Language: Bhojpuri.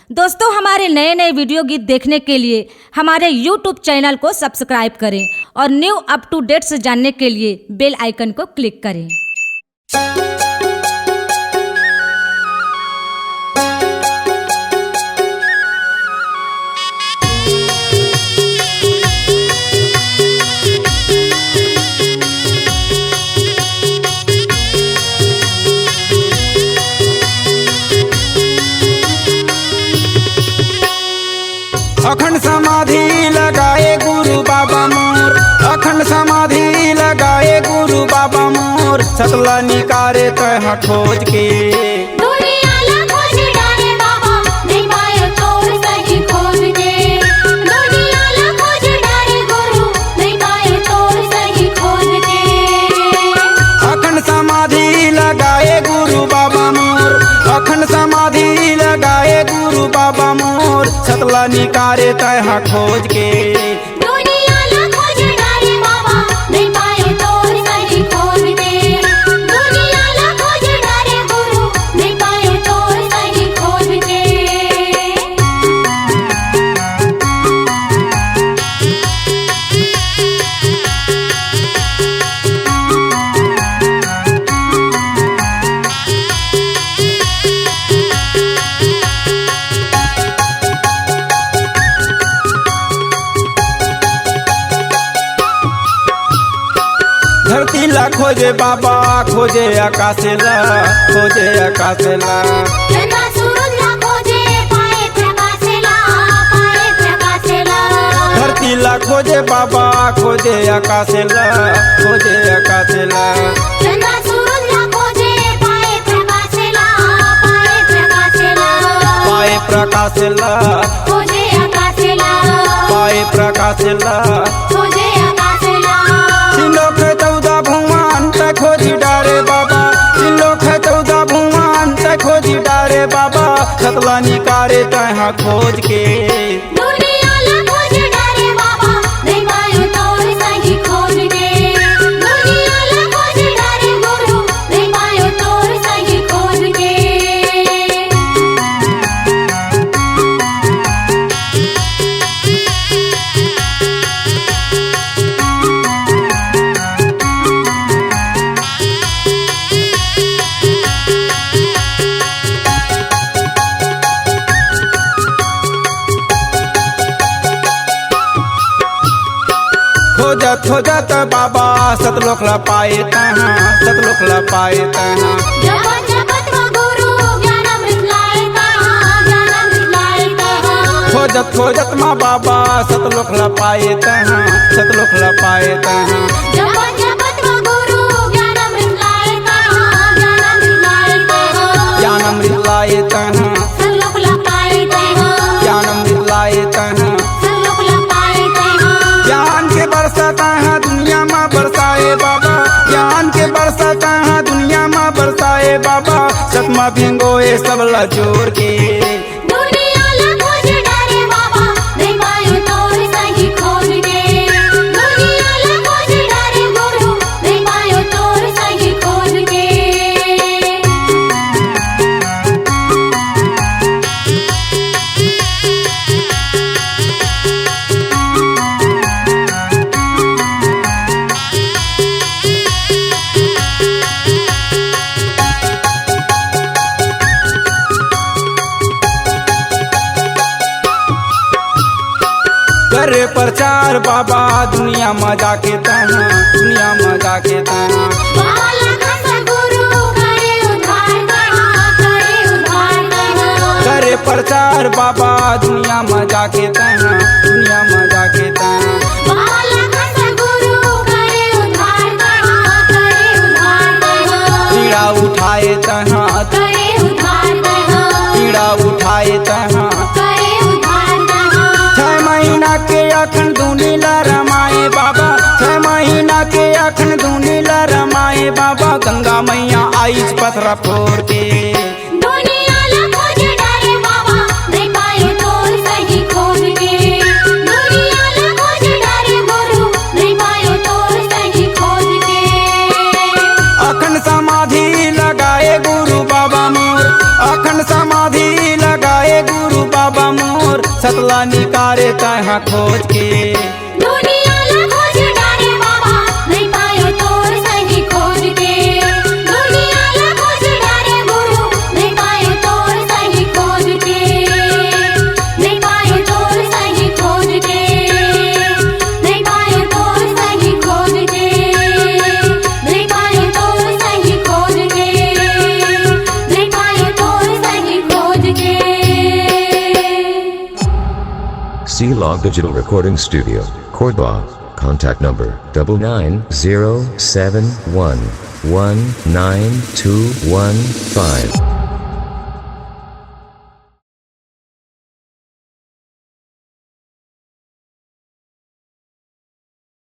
दोस्तों, हमारे नए नए वीडियो गीत देखने के लिए हमारे YouTube चैनल को सब्सक्राइब करें और न्यू अप टू डेट्स जानने के लिए बेल आइकन को क्लिक करें। अखंड समाधि लगाए गुरु बाबा मोर, अखंड समाधि लगाए गुरु बाबा मोर। सतला निकारे तह खोज के अखंड समाधि लगाए गुरु बाबा मोर, अखंड समाधि लगाए गुरु बाबा मोर। सतला निकारे तह खोज के धरती ला खोजे बाबा, खोजे आकाशेला, खोजे आकाशेला। धरती ला खोजे बाबा, खोजे आकाशेला, खोजे आकाशेला। पाए प्रकाशेला, पाए प्रकाशेला। सिलोक 14 भुवन तक खोजी डारे बाबा, सिलोक 14 भुवन तक खोजी डारे बाबा। सतला निकारे तह खोज के खोजत खोजत बाबा सतलोक ला पाए तहाँ, सतलोक ला पाए तहाँ। खोजत खोजत माँ बाबा सतलोक ला पाए तहाँ, सतलोक ला पाए तहाँ। ज्ञान अमृत लाए तहाँ, ज्ञान अमृत लाए तहाँ। ज्ञान के बरसाता है दुनिया में बरसाए बाबा, ज्ञान के बरसाता है दुनिया में बरसाए बाबा। सतमा भिंगोए सबला जोर के करे प्रचार बाबा दुनिया में जाके तहाँ, दुनिया में जाके तहाँ। करे प्रचार बाबा दुनिया में जाके तहाँ, दुनिया में जाके तहाँ। पीड़ा उठाए तहाँ, पीड़ा उठाए तहाँ। 6 महीना के अखंड धुनीला रमाए बाबा, 6 महीना के अखंड धुनीला रमाए बाबा। गंगा मैया आई पथरा फोड़ के अखंड समाधि लगाए गुरु बाबा मोर, अखंड समाधि लगाए गुरु बाबा मोर सतला निकारे तहाँ खोज के। दुनिया ला खोज डारे बाबा नहीं पायो तोर सही खोज के। दुनिया ला खोज डारे गुरु नहीं पायो तोर सही खोज के। नहीं पायो तोर सही खोज के। नहीं पायो तोर सही खोज के। नहीं पायो तोर सही खोज के। नहीं पायो तोर सही खोज के। C-Log Digital Recording Studio, Cordoba. Contact number 99071192215.